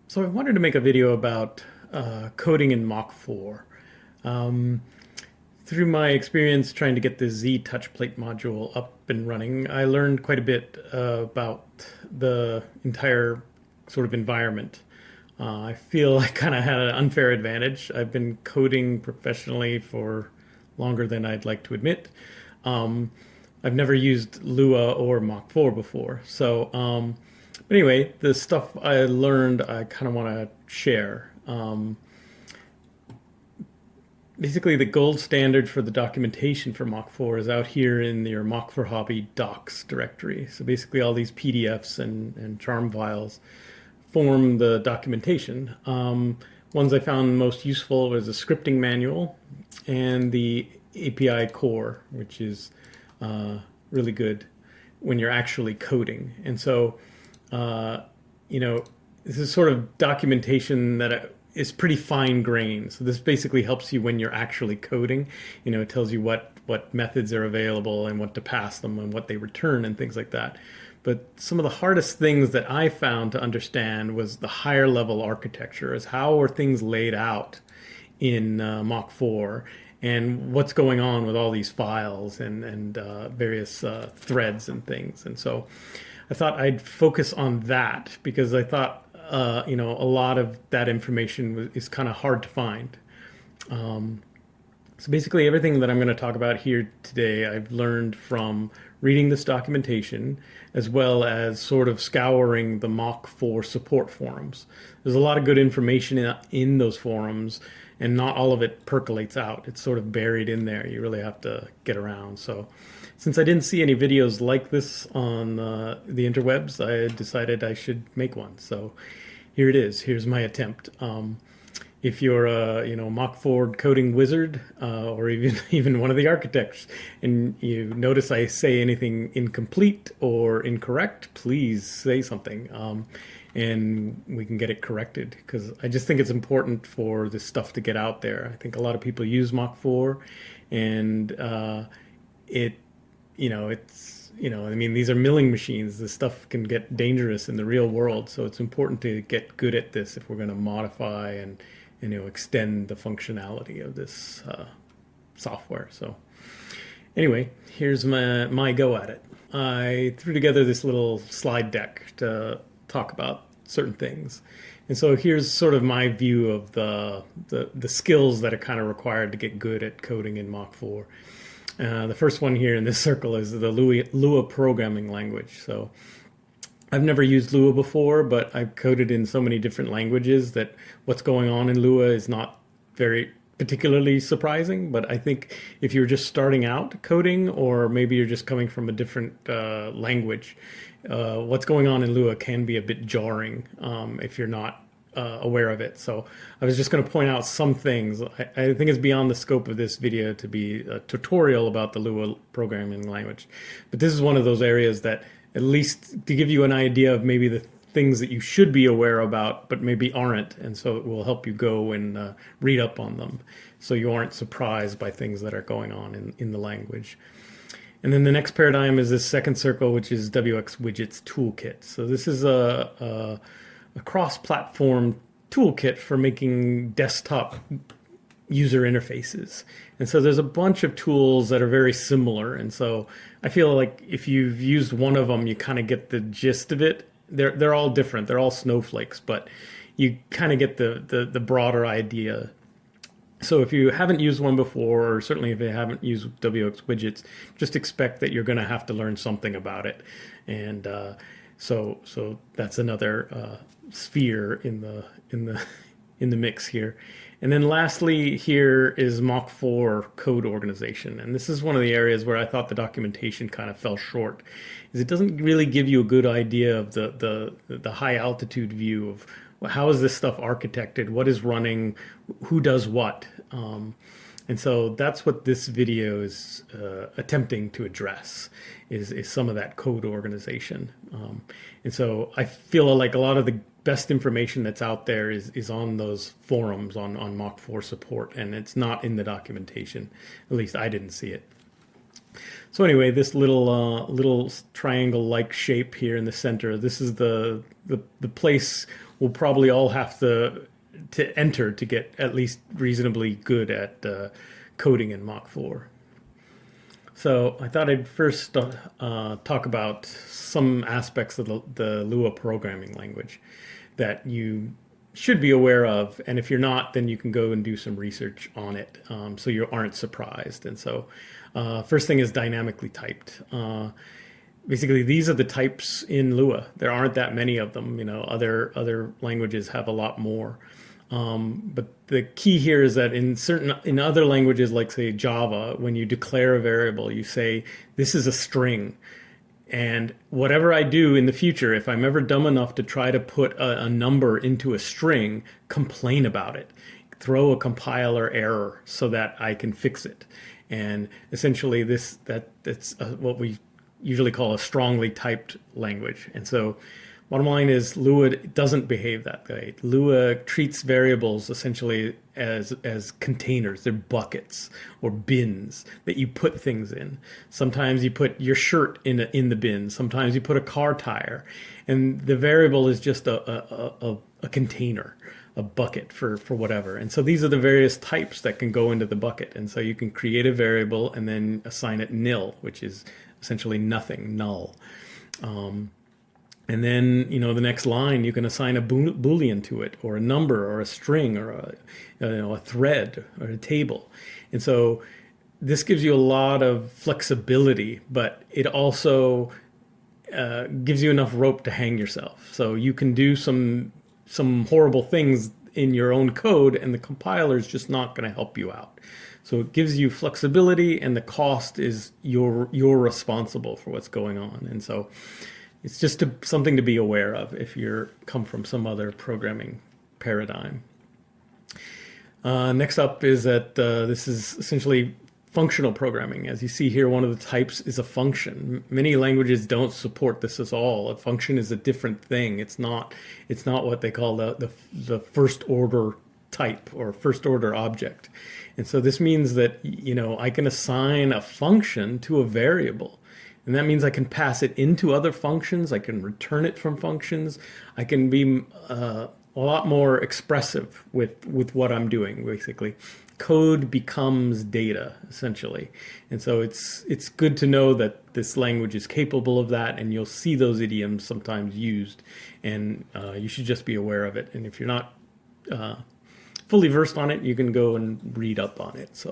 So I wanted to make a video about coding in Mach4. Um, Through my experience trying to get the Z touch plate module up and running, I learned quite a bit about the entire sort of environment. I feel I kind of had an unfair advantage. I've been coding professionally for longer than I'd like to admit. Um, I've never used Lua or Mach4 before. But anyway, the stuff I learned, I kind of want to share. Basically, the gold standard for the documentation for Mach4 is out here in your Mach4 Hobby docs directory. So basically, all these PDFs and charm files form the documentation. Ones I found most useful was the scripting manual and the API core, which is really good when you're actually coding. And so, uh, you know, this is sort of documentation that is pretty fine grained. So this basically helps you when you're actually coding. It tells you what methods are available and what to pass them and what they return and things like that. But some of the hardest things that I found to understand was the higher level architecture, is how are things laid out in Mach4 and what's going on with all these files and various threads and things. And so I thought I'd focus on that because I thought, a lot of that information is kind of hard to find. So basically everything that I'm going to talk about here today, I've learned from reading this documentation as well as sort of scouring the Mach4 support forums. There's a lot of good information in those forums, and not all of it percolates out. It's sort of buried in there. You really have to get around. So since I didn't see any videos like this on the interwebs, I decided I should make one. So here it is. Here's my attempt. If you're a Mach4 coding wizard or even one of the architects, and you notice I say anything incomplete or incorrect, please say something, and we can get it corrected, because I just think it's important for this stuff to get out there. I think a lot of people use Mach4, and I mean, these are milling machines. This stuff can get dangerous in the real world, so it's important to get good at this if we're going to modify and extend the functionality of this software. So anyway, here's my go at it. I threw together this little slide deck to talk about certain things. And so here's sort of my view of the skills that are kind of required to get good at coding in Mach4. The first one here in this circle is the Lua programming language. So I've never used Lua before, but I've coded in so many different languages that what's going on in Lua is not very particularly surprising. But I think if you're just starting out coding, or maybe you're just coming from a different language, what's going on in Lua can be a bit jarring if you're not aware of it. So I was just going to point out some things. I think it's beyond the scope of this video to be a tutorial about the Lua programming language. But this is one of those areas that, at least to give you an idea of maybe the things that you should be aware about, but maybe aren't. And so it will help you go and read up on them, so you aren't surprised by things that are going on in the language. And then the next paradigm is this second circle, which is WX Widgets Toolkit. So this is a cross-platform toolkit for making desktop user interfaces. And so there's a bunch of tools that are very similar. And so I feel like if you've used one of them, you kind of get the gist of it. They're all different. They're all snowflakes, but you kind of get the broader idea. So if you haven't used one before, or certainly if you haven't used WX Widgets, just expect that you're going to have to learn something about it. And so that's another sphere in the mix here. And then lastly here is Mach4 code organization. And this is one of the areas where I thought the documentation kind of fell short, is it doesn't really give you a good idea of the high altitude view of, well, how is this stuff architected, what is running, who does what. And so that's what this video is attempting to address, is some of that code organization. And so I feel like a lot of the best information that's out there is on those forums on Mach4 support, and it's not in the documentation. At least I didn't see it. So anyway, this little triangle-like shape here in the center, this is the place we'll probably all have to enter to get at least reasonably good at coding in Mach 4. So I thought I'd first talk about some aspects of the Lua programming language that you should be aware of, and if you're not, then you can go and do some research on it, so you aren't surprised. And so, first thing is dynamically typed. Basically, these are the types in Lua. There aren't that many of them. Other languages have a lot more. But the key here is that in other languages, like say Java, when you declare a variable, you say this is a string. And whatever I do in the future, if I'm ever dumb enough to try to put a number into a string, complain about it. Throw a compiler error so that I can fix it. And essentially that's what we usually call a strongly typed language. And so bottom line is Lua doesn't behave that way. Lua treats variables essentially as containers. They're buckets or bins that you put things in. Sometimes you put your shirt in the bin. Sometimes you put a car tire. And the variable is just a container, a bucket for whatever. And so these are the various types that can go into the bucket. And so you can create a variable and then assign it nil, which is essentially nothing, null. And then, the next line, you can assign a Boolean to it, or a number, or a string, or a thread, or a table. And so this gives you a lot of flexibility, but it also gives you enough rope to hang yourself. So you can do some horrible things in your own code, and the compiler is just not going to help you out. So it gives you flexibility, and the cost is you're responsible for what's going on. And so it's just something to be aware of if you come from some other programming paradigm. Next up is that this is essentially functional programming. As you see here, one of the types is a function. Many languages don't support this at all. A function is a different thing. It's not what they call the first order type or first order object. And so this means that I can assign a function to a variable. And that means I can pass it into other functions. I can return it from functions. I can be a lot more expressive with what I'm doing, basically. Code becomes data, essentially. And so it's good to know that this language is capable of that, and you'll see those idioms sometimes used. And you should just be aware of it. And if you're not fully versed on it, you can go and read up on it.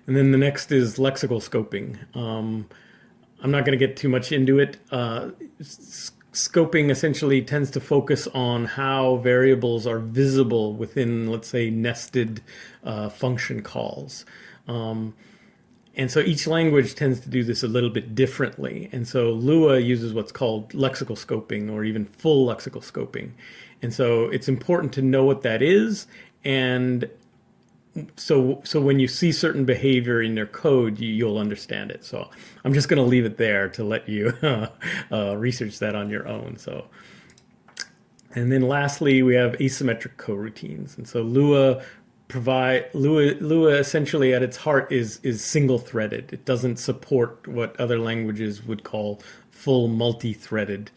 And then the next is lexical scoping. I'm not going to get too much into it. Scoping essentially tends to focus on how variables are visible within, let's say, nested function calls. And so each language tends to do this a little bit differently. And so Lua uses what's called lexical scoping, or even full lexical scoping. And so it's important to know what that is. And so when you see certain behavior in their code, you'll understand it. So I'm just going to leave it there to let you research that on your own. And then lastly, we have asymmetric coroutines. And so Lua essentially at its heart is single-threaded. It doesn't support what other languages would call full multi-threaded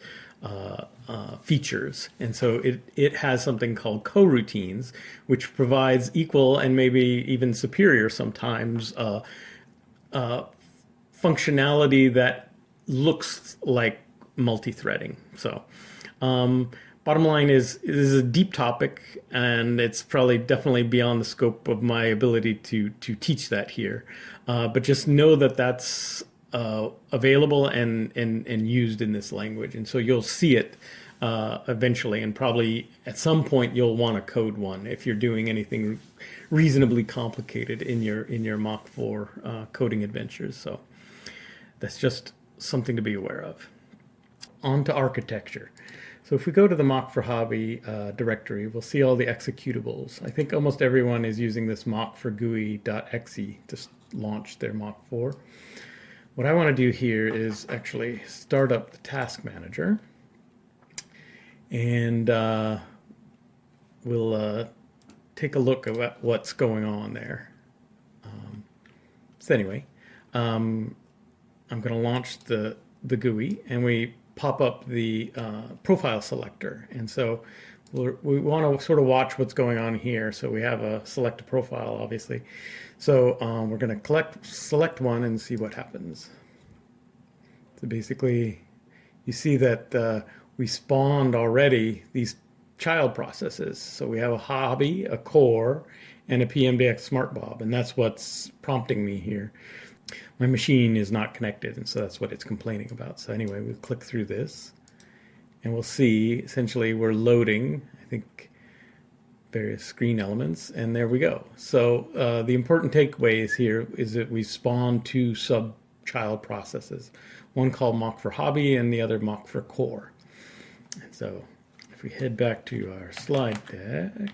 features. And so it has something called coroutines, which provides equal and maybe even superior sometimes functionality that looks like multi-threading. So bottom line is, this is a deep topic, and it's probably definitely beyond the scope of my ability to teach that here. But just know that that's available and used in this language. And so you'll see it eventually, and probably at some point you'll want to code one if you're doing anything reasonably complicated in your Mach 4 coding adventures. So that's just something to be aware of. On to architecture. So if we go to the Mach4 Hobby directory, we'll see all the executables. I think almost everyone is using this Mach4 GUI.exe to launch their Mach 4. What I want to do here is actually start up the task manager, and we'll take a look at what's going on there. So anyway, I'm going to launch the GUI, and we pop up the profile selector. And so we want to sort of watch what's going on here. So we have a select a profile, obviously. So we're going to select one and see what happens. So basically, you see that we spawned already these child processes. So we have a hobby, a core, and a PMDX smart bob, and that's what's prompting me here. My machine is not connected, and so that's what it's complaining about. So anyway, we'll click through this, and we'll see, essentially, we're loading, I think, various screen elements, and there we go. So the important takeaways here is that we spawned two sub-child processes, one called Mach4 hobby and the other Mach4 core. And so if we head back to our slide deck,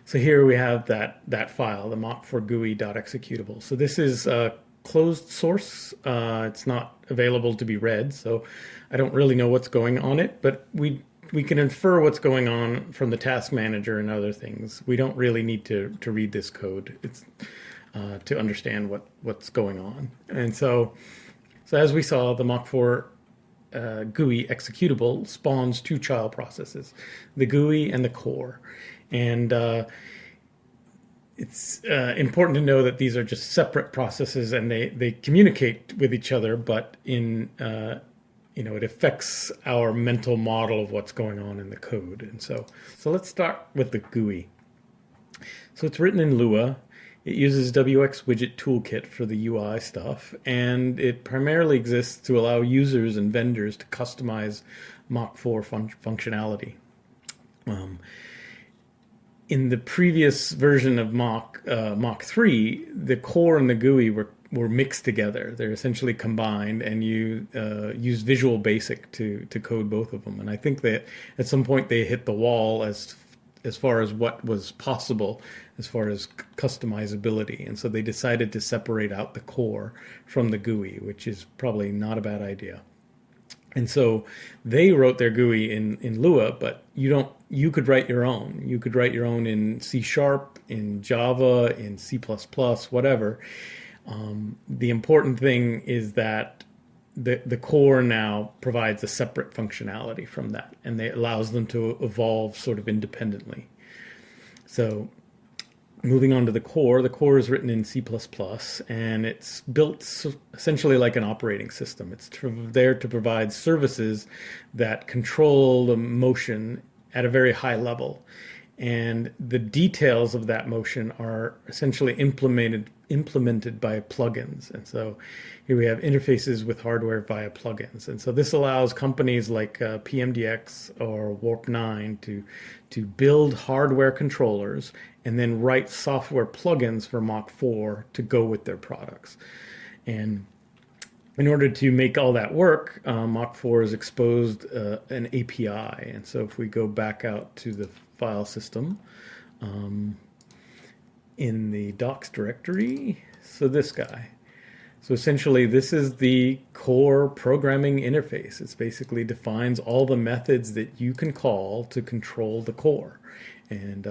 so here we have that file, the Mach4 GUI.executable. So this is closed source. It's not available to be read, so I don't really know what's going on it, but we can infer what's going on from the task manager and other things. We don't really need to read this code. It's to understand what's going on. And so as we saw, the Mach4 GUI executable spawns two child processes, the GUI and the core. And it's important to know that these are just separate processes, and they communicate with each other, but it affects our mental model of what's going on in the code. And so let's start with the GUI. So it's written in Lua. It uses WX Widget Toolkit for the UI stuff, and it primarily exists to allow users and vendors to customize Mach4 functionality. In the previous version of Mach 3, the core and the GUI were mixed together. They're essentially combined, and you use Visual Basic to code both of them. And I think that at some point they hit the wall as far as what was possible as far as customizability. And so they decided to separate out the core from the GUI, which is probably not a bad idea. And so they wrote their GUI in Lua, but you could write your own. You could write your own in C#, in Java, in C++, whatever. The important thing is that the core now provides a separate functionality from that, and it allows them to evolve sort of independently. So moving on to the core is written in C++, and it's built essentially like an operating system. It's there to provide services that control the motion at a very high level. And the details of that motion are essentially implemented by plugins. And so here we have interfaces with hardware via plugins. And so this allows companies like PMDX or Warp9 to build hardware controllers and then write software plugins for Mach4 to go with their products. And in order to make all that work, Mach4 has exposed an API. And so if we go back out to the file system in the docs directory, so this guy. So essentially, this is the core programming interface. It basically defines all the methods that you can call to control the core. And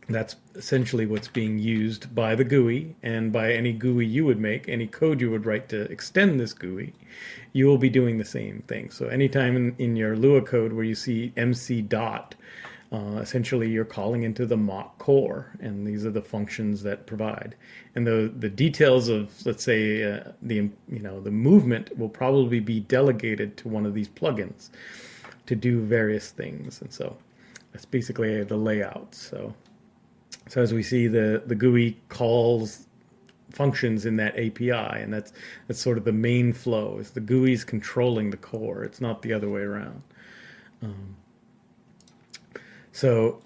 that's essentially what's being used by the GUI, and by any GUI you would make, any code you would write to extend this GUI, you will be doing the same thing. So anytime in your Lua code where you see MC dot, essentially you're calling into the Mach core, and these are the functions that provide. And the details of, let's say, the movement will probably be delegated to one of these plugins to do various things. And so that's basically the layout. So as we see, the GUI calls functions in that API, and that's sort of the main flow. Is the GUI is controlling the core. It's not the other way around. So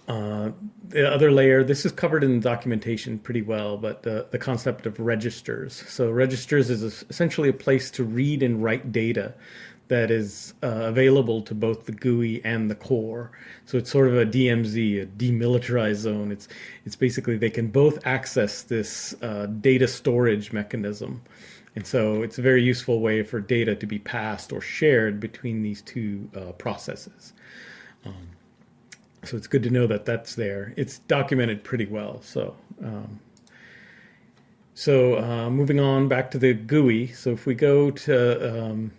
the other layer, this is covered in the documentation pretty well, but the concept of registers. So registers is essentially a place to read and write data that is available to both the GUI and the core. So it's sort of a DMZ, a demilitarized zone. It's basically they can both access this data storage mechanism. And so it's a very useful way for data to be passed or shared between these two processes. So it's good to know that that's there. It's documented pretty well. So moving on back to the GUI. So if we go to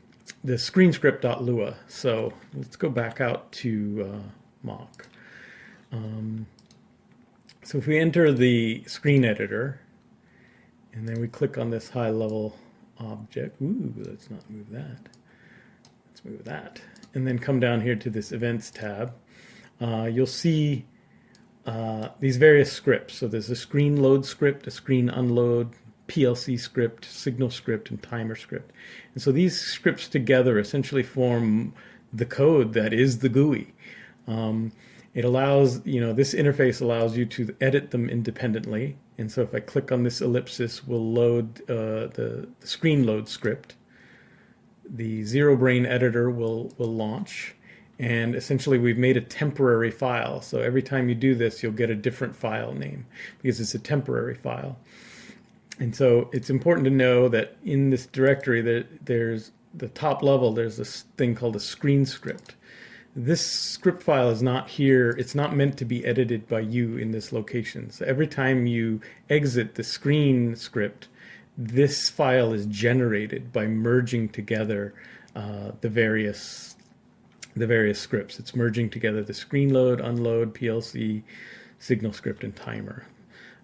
the screen script.lua. So let's go back out to Mach. So if we enter the screen editor, and then we click on this high level object, ooh, let's not move that. Let's move that. And then come down here to this events tab. You'll see these various scripts. So there's a screen load script, a screen unload, PLC script, signal script, and timer script. And so these scripts together essentially form the code that is the GUI. It allows, this interface allows you to edit them independently. And so if I click on this ellipsis, we'll load the screen load script. The Zero Brain editor will launch. And essentially we've made a temporary file. So every time you do this, you'll get a different file name because it's a temporary file. And so it's important to know that in this directory, there's the top level, there's this thing called a screen script. This script file is not here. It's not meant to be edited by you in this location. So every time you exit the screen script, this file is generated by merging together the various scripts. It's merging together the screen load, unload, PLC, signal script, and timer.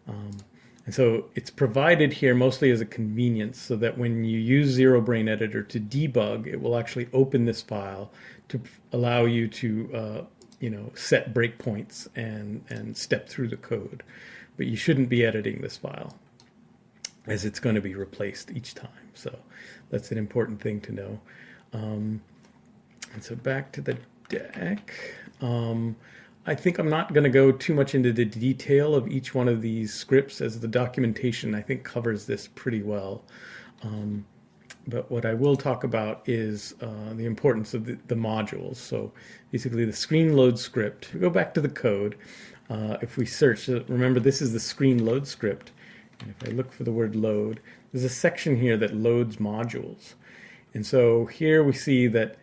And so it's provided here mostly as a convenience so that when you use Zero Brain Editor to debug, it will actually open this file to allow you to set breakpoints and step through the code. But you shouldn't be editing this file as it's going to be replaced each time. So that's an important thing to know. And so back to the deck. I think I'm not going to go too much into the detail of each one of these scripts, as the documentation I think covers this pretty well. But what I will talk about is the importance of the modules. So basically the screen load script, we go back to the code. If we search, remember this is the screen load script. And if I look for the word load, there's a section here that loads modules. And so here we see that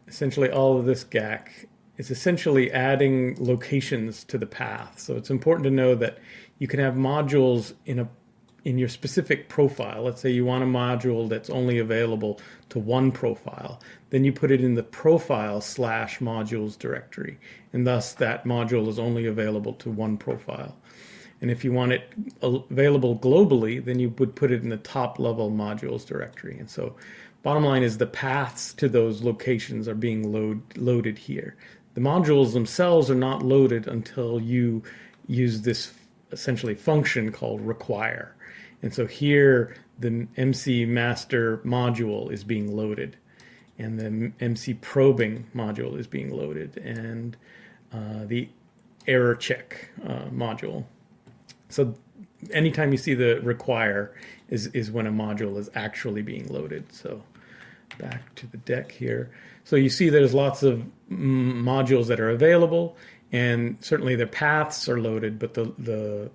essentially all of this GAC is essentially adding locations to the path. So it's important to know that you can have modules in your specific profile. Let's say you want a module that's only available to one profile. Then you put it in the profile/modules directory. And thus that module is only available to one profile. And if you want it available globally, then you would put it in the top level modules directory. And so bottom line is the paths to those locations are being loaded here. The modules themselves are not loaded until you use this essentially function called require. And so here the MC master module is being loaded, and the MC probing module is being loaded, and the error check module. So anytime you see the require is when a module is actually being loaded. So back to the deck here. So you see there's lots of modules that are available, and certainly their paths are loaded, but the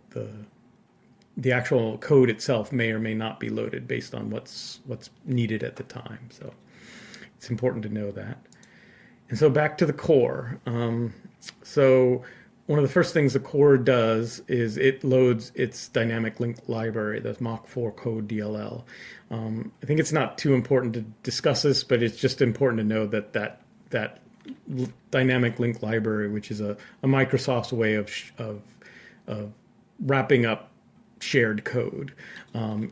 actual code itself may or may not be loaded based on what's needed at the time. So it's important to know that. And so back to the core. So one of the first things the core does is it loads its dynamic link library, the Mach4 code DLL. I think it's not too important to discuss this, but it's just important to know that dynamic link library, which is a Microsoft's way of wrapping up shared code,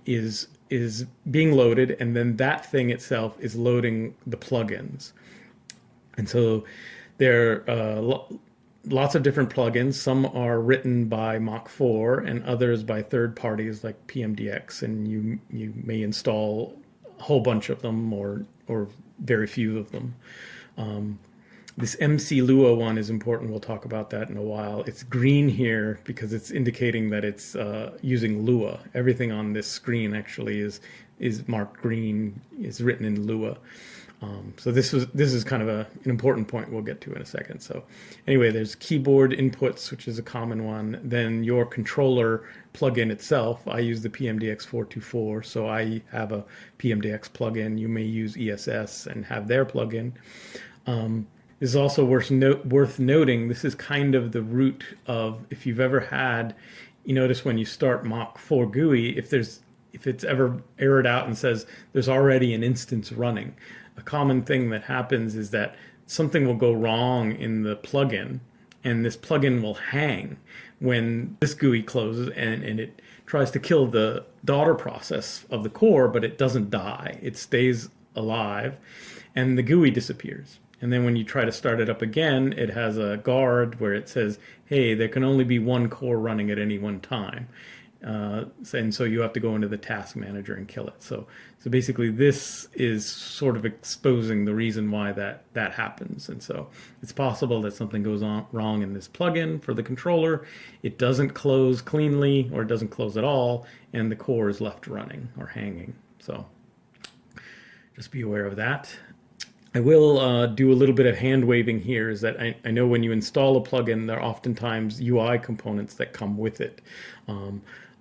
is being loaded, and then that thing itself is loading the plugins. And so there are lots of different plugins. Some are written by Mach4 and others by third parties like PMDX, and you may install a whole bunch of them or very few of them. This MC Lua one is important. We'll talk about that in a while. It's green here because it's indicating that it's using Lua. Everything on this screen actually is marked green, is written in Lua. So this is kind of an important point we'll get to in a second. So anyway, there's keyboard inputs, which is a common one. Then your controller plugin itself. I use the PMDX 424, so I have a PMDX plugin. You may use ESS and have their plugin. This is also worth noting, this is kind of the root of, if you've ever had, you notice when you start Mach4 GUI, if it's ever errored out and says there's already an instance running, a common thing that happens is that something will go wrong in the plugin, and this plugin will hang when this GUI closes, and it tries to kill the daughter process of the core, but it doesn't die. It stays alive, and the GUI disappears. And then when you try to start it up again, it has a guard where it says, hey, there can only be one core running at any one time. And so you have to go into the task manager and kill it. So basically this is sort of exposing the reason why that happens. And so it's possible that something goes on wrong in this plugin for the controller. It doesn't close cleanly, or it doesn't close at all, and the core is left running or hanging. So just be aware of that. I will do a little bit of hand waving here, is that I know when you install a plugin, there are oftentimes UI components that come with it.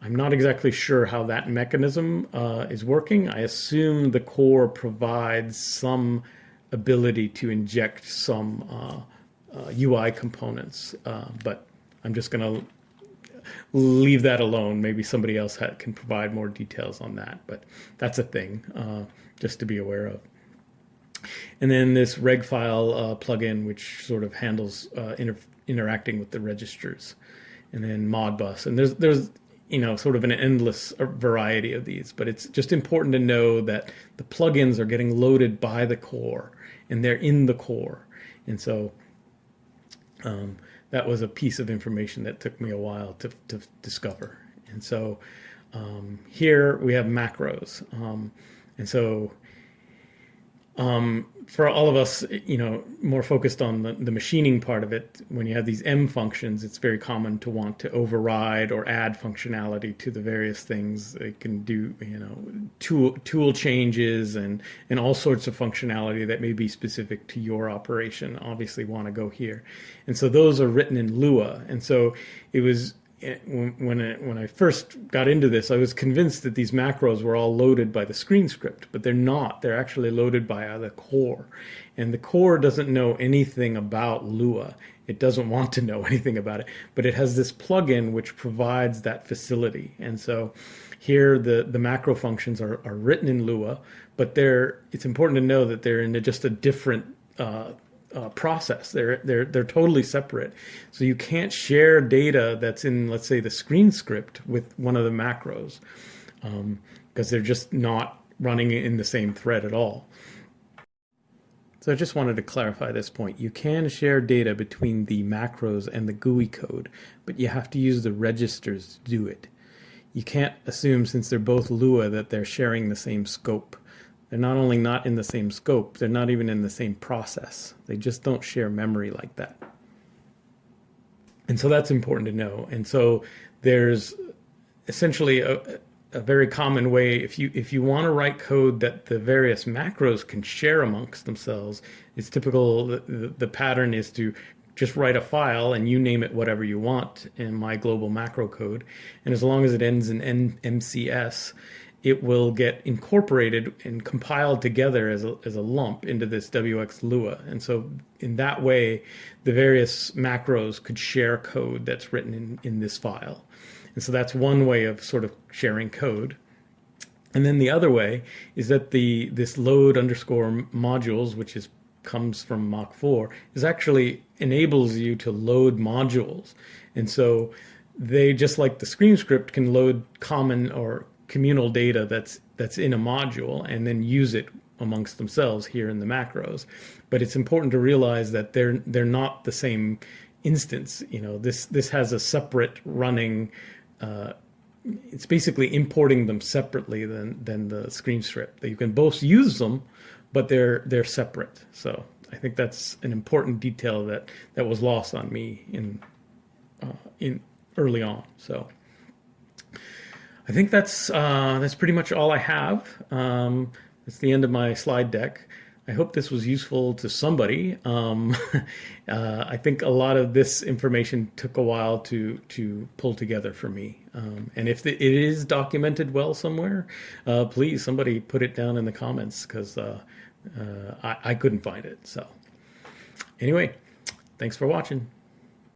I'm not exactly sure how that mechanism is working. I assume the core provides some ability to inject some UI components, but I'm just going to leave that alone. Maybe somebody else can provide more details on that, but that's a thing just to be aware of. And then this reg file plugin, which sort of handles interacting with the registers, and then Modbus. And there's sort of an endless variety of these, but it's just important to know that the plugins are getting loaded by the core, and they're in the core. And so that was a piece of information that took me a while to discover. And so here we have macros. And so for all of us, more focused on the machining part of it, when you have these M functions, it's very common to want to override or add functionality to the various things. They can do, tool changes and all sorts of functionality that may be specific to your operation. Obviously want to go here. And so those are written in Lua. And so it was, when I first got into this, I was convinced that these macros were all loaded by the screen script, but they're not. They're actually loaded by the core. And the core doesn't know anything about Lua. It doesn't want to know anything about it, but it has this plugin which provides that facility. And so here the macro functions are written in Lua, but it's important to know that they're in just a different process. They're totally separate. So you can't share data that's in, let's say, the screen script with one of the macros, because they're just not running in the same thread at all. So I just wanted to clarify this point. You can share data between the macros and the GUI code, but you have to use the registers to do it. You can't assume, since they're both Lua, that they're sharing the same scope. They're not only not in the same scope, they're not even in the same process. They just don't share memory like that. And so that's important to know. And so there's essentially a very common way, if you want to write code that the various macros can share amongst themselves, it's typical, the pattern is to just write a file and you name it whatever you want in my global macro code. And as long as it ends in MCS, it will get incorporated and compiled together as a lump into this WX Lua. And so in that way, the various macros could share code that's written in this file. And so that's one way of sort of sharing code. And then the other way is that this load underscore modules, which comes from Mach4, is actually enables you to load modules. And so they, just like the screen script, can load common or communal data that's in a module and then use it amongst themselves here in the macros. But it's important to realize that they're not the same instance. This has a separate running. It's basically importing them separately than the screen script. You can both use them, but they're separate. So I think that's an important detail that was lost on me in early on. So I think that's pretty much all I have. That's the end of my slide deck. I hope this was useful to somebody. I think a lot of this information took a while to pull together for me. And if it is documented well somewhere, please, somebody put it down in the comments, because I couldn't find it. So anyway, thanks for watching.